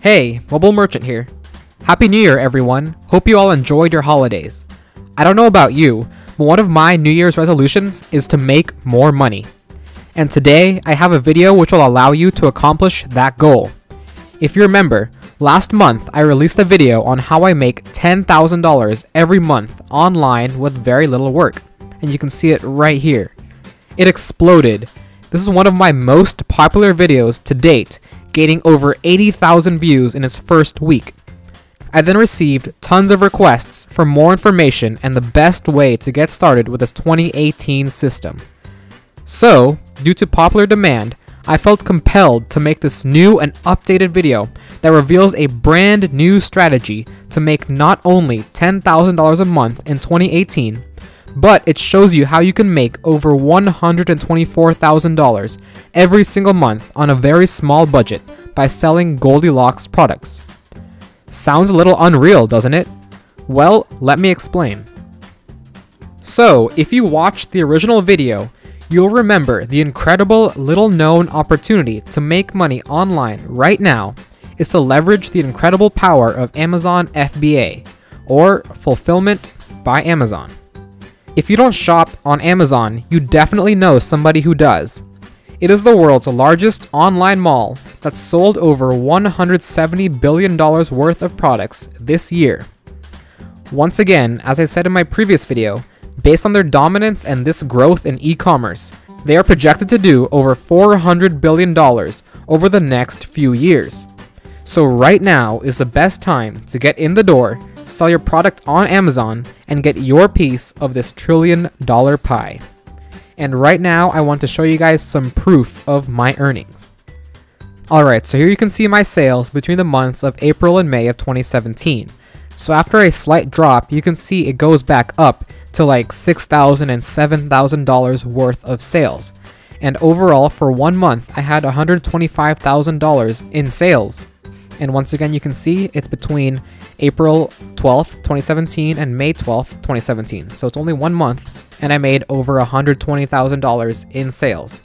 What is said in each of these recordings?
Hey, Mobile Merchant here. Happy New Year, everyone. Hope you all enjoyed your holidays. I don't know about you, but one of my New Year's resolutions is to make more money. And today, I have a video which will allow you to accomplish that goal. If you remember, last month I released a video on how I make $10,000 every month online with very little work. And you can see it right here. It exploded. This is one of my most popular videos to date, gaining over 80,000 views in its first week. I then received tons of requests for more information and the best way to get started with this 2018 system. So, due to popular demand, I felt compelled to make this new and updated video that reveals a brand new strategy to make not only $10,000 a month in 2018, but it shows you how you can make over $124,000 every single month on a very small budget by selling Goldilocks products. Sounds a little unreal, doesn't it? Well, let me explain. So, if you watched the original video, you'll remember the incredible little-known opportunity to make money online right now is to leverage the incredible power of Amazon FBA, or Fulfillment by Amazon. If you don't shop on Amazon, you definitely know somebody who does. It is the world's largest online mall that sold over $170 billion worth of products this year. Once again, as I said in my previous video, based on their dominance and this growth in e-commerce, they are projected to do over $400 billion over the next few years. So right now is the best time to get in the door, sell your product on Amazon, and get your piece of this trillion-dollar pie. And right now, I want to show you guys some proof of my earnings. Alright, so here you can see my sales between the months of April and May of 2017. So after a slight drop, you can see it goes back up to like $6,000 and $7,000 worth of sales. And overall, for 1 month, I had $125,000 in sales. And once again, you can see it's between April 12th, 2017 and May 12th, 2017. So it's only 1 month and I made over $120,000 in sales.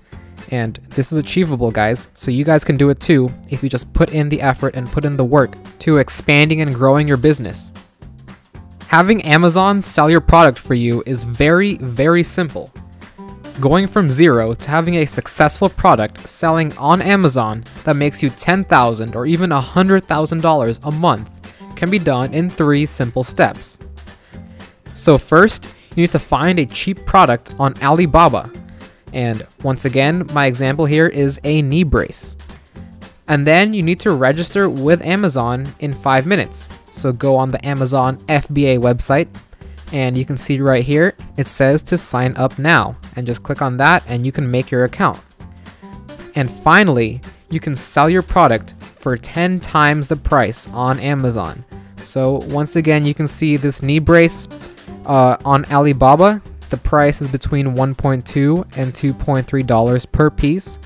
And this is achievable, guys. So you guys can do it too if you just put in the effort and put in the work to expanding and growing your business. Having Amazon sell your product for you is very, very simple. Going from zero to having a successful product selling on Amazon that makes you $10,000 or even $100,000 a month can be done in 3 simple steps. So first, you need to find a cheap product on Alibaba. And once again, my example here is a knee brace. And then you need to register with Amazon in 5 minutes. So go on the Amazon FBA website, and you can see right here, it says to sign up now, and just click on that and you can make your account. And finally, you can sell your product for 10 times the price on Amazon. So once again, you can see this knee brace on Alibaba. The price is between $1.2 and $2.3 per piece.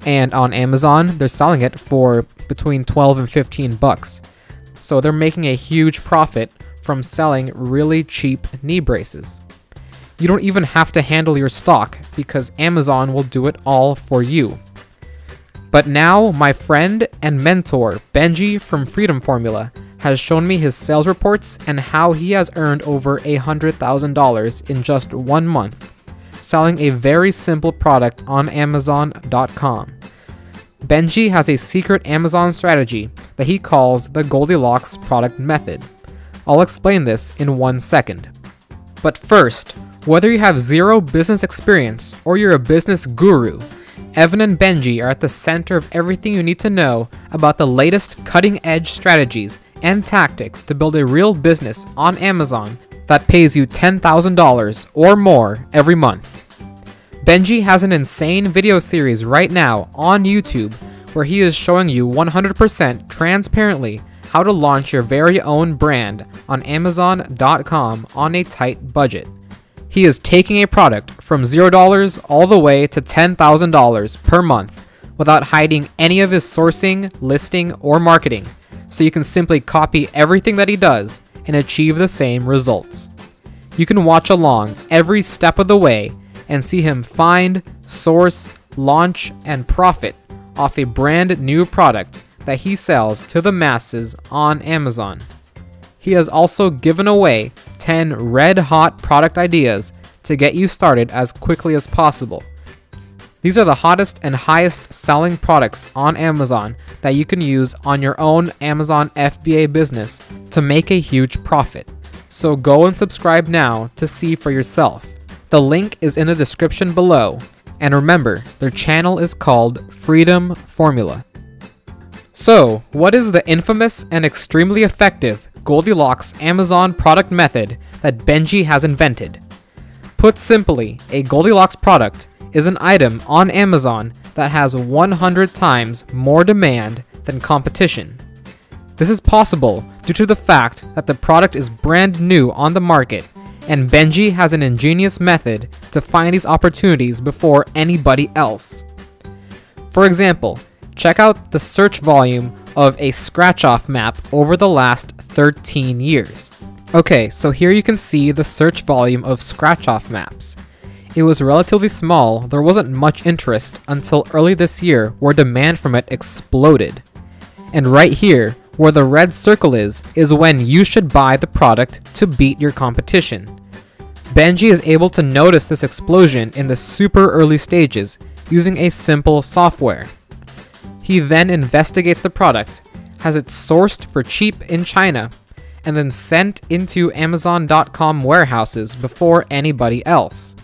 And on Amazon, they're selling it for between 12 and 15 bucks. So they're making a huge profit from selling really cheap knee braces. You don't even have to handle your stock because Amazon will do it all for you. But now my friend and mentor Benji from Freedom Formula has shown me his sales reports and how he has earned over $100,000 in just 1 month, selling a very simple product on Amazon.com. Benji has a secret Amazon strategy that he calls the Goldilocks product method. I'll explain this in 1 second. But first, whether you have 0 business experience or you're a business guru, Evan and Benji are at the center of everything you need to know about the latest cutting-edge strategies and tactics to build a real business on Amazon that pays you $10,000 or more every month. Benji has an insane video series right now on YouTube where he is showing you 100% transparently how to launch your very own brand on Amazon.com on a tight budget. He is taking a product from $0 all the way to $10,000 per month without hiding any of his sourcing, listing, or marketing, so you can simply copy everything that he does and achieve the same results. You can watch along every step of the way and see him find, source, launch, and profit off a brand new product that he sells to the masses on Amazon. He has also given away 10 red-hot product ideas to get you started as quickly as possible. These are the hottest and highest selling products on Amazon that you can use on your own Amazon FBA business to make a huge profit. So go and subscribe now to see for yourself. The link is in the description below, and remember, their channel is called Freedom Formula. So, what is the infamous and extremely effective Goldilocks Amazon product method that Benji has invented? Put simply, a Goldilocks product is an item on Amazon that has 100 times more demand than competition. This is possible due to the fact that the product is brand new on the market, and Benji has an ingenious method to find these opportunities before anybody else. For example, check out the search volume of a scratch-off map over the last 13 years. Okay, so here you can see the search volume of scratch-off maps. It was relatively small, there wasn't much interest until early this year where demand from it exploded. And right here, where the red circle is when you should buy the product to beat your competition. Benji is able to notice this explosion in the super early stages using a simple software. He then investigates the product, has it sourced for cheap in China, and then sent into Amazon.com warehouses before anybody else.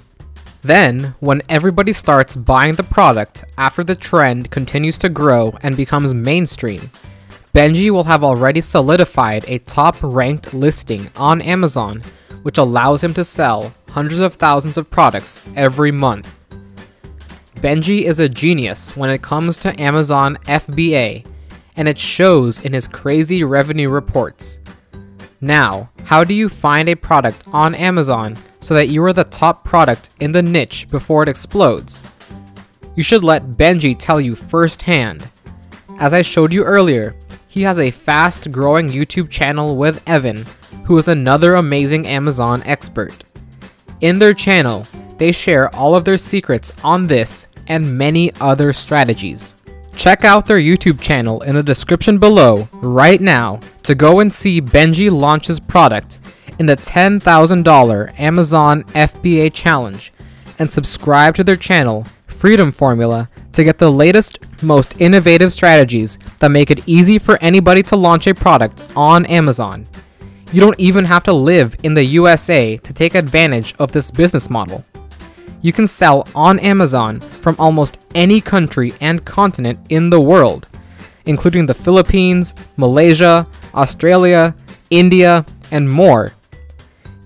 Then, when everybody starts buying the product after the trend continues to grow and becomes mainstream, Benji will have already solidified a top-ranked listing on Amazon, which allows him to sell hundreds of thousands of products every month. Benji is a genius when it comes to Amazon FBA, and it shows in his crazy revenue reports. Now, how do you find a product on Amazon so that you are the top product in the niche before it explodes? You should let Benji tell you firsthand. As I showed you earlier, he has a fast-growing YouTube channel with Evan, who is another amazing Amazon expert. In their channel, they share all of their secrets on this and many other strategies. Check out their YouTube channel in the description below right now to go and see Benji launch his product in the $10,000 Amazon FBA challenge, and subscribe to their channel, Freedom Formula, to get the latest, most innovative strategies that make it easy for anybody to launch a product on Amazon. You don't even have to live in the USA to take advantage of this business model. You can sell on Amazon from almost any country and continent in the world, including the Philippines, Malaysia, Australia, India, and more.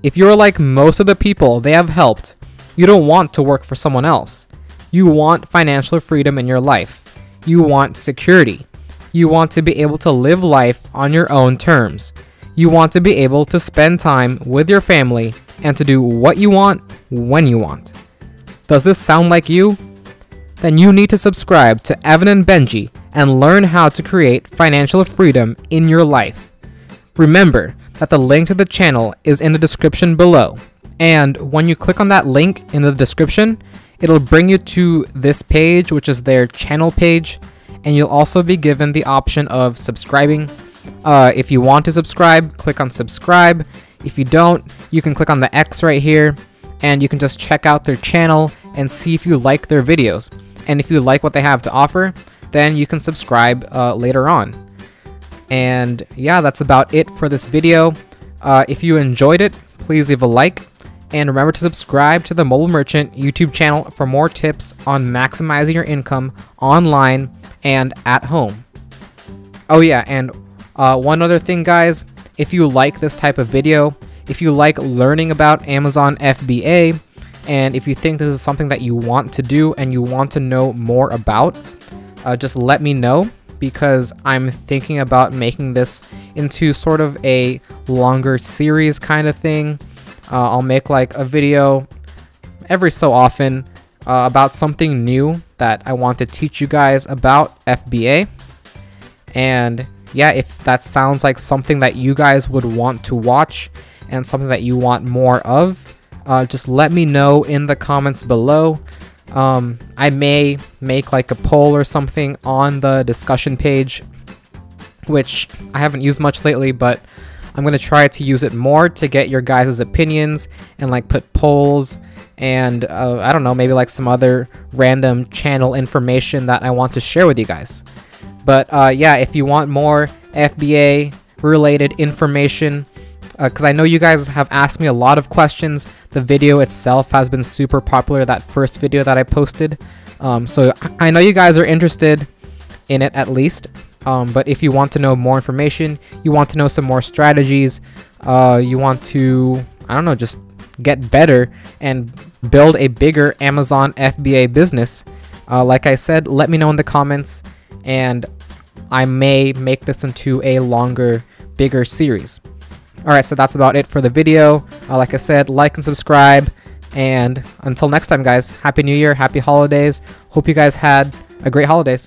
If you're like most of the people they have helped, you don't want to work for someone else. You want financial freedom in your life. You want security. You want to be able to live life on your own terms. You want to be able to spend time with your family and to do what you want when you want. Does this sound like you? Then you need to subscribe to Evan and Benji and learn how to create financial freedom in your life. Remember that the link to the channel is in the description below, and when you click on that link in the description, it'll bring you to this page, which is their channel page, and you'll also be given the option of subscribing. If you want to subscribe, click on subscribe. If you don't, you can click on the X right here, and you can just check out their channel and see if you like their videos. And if you like what they have to offer, then you can subscribe later on. And yeah, that's about it for this video. If you enjoyed it, please leave a like, and remember to subscribe to the Mobile Merchant YouTube channel for more tips on maximizing your income online and at home. Oh yeah, and one other thing, guys, if you like this type of video, if you like learning about Amazon FBA, and if you think this is something that you want to do and you want to know more about, just let me know, because I'm thinking about making this into sort of a longer series kind of thing. I'll make like a video every so often about something new that I want to teach you guys about FBA. And yeah, if that sounds like something that you guys would want to watch and something that you want more of, just let me know in the comments below. I may make like a poll or something on the discussion page which I haven't used much lately, but I'm going to try to use it more to get your guys' opinions and like put polls and I don't know, maybe like some other random channel information that I want to share with you guys. But yeah, if you want more FBA related information, because I know you guys have asked me a lot of questions. The video itself has been super popular, that first video that I posted. So I know you guys are interested in it at least. But if you want to know more information, you want to know some more strategies, you want to, I don't know, just get better and build a bigger Amazon FBA business, like I said, let me know in the comments, and I may make this into a longer, bigger series. Alright, so that's about it for the video. Like I said, like and subscribe, and until next time guys, Happy New Year, Happy Holidays. Hope you guys had a great holidays.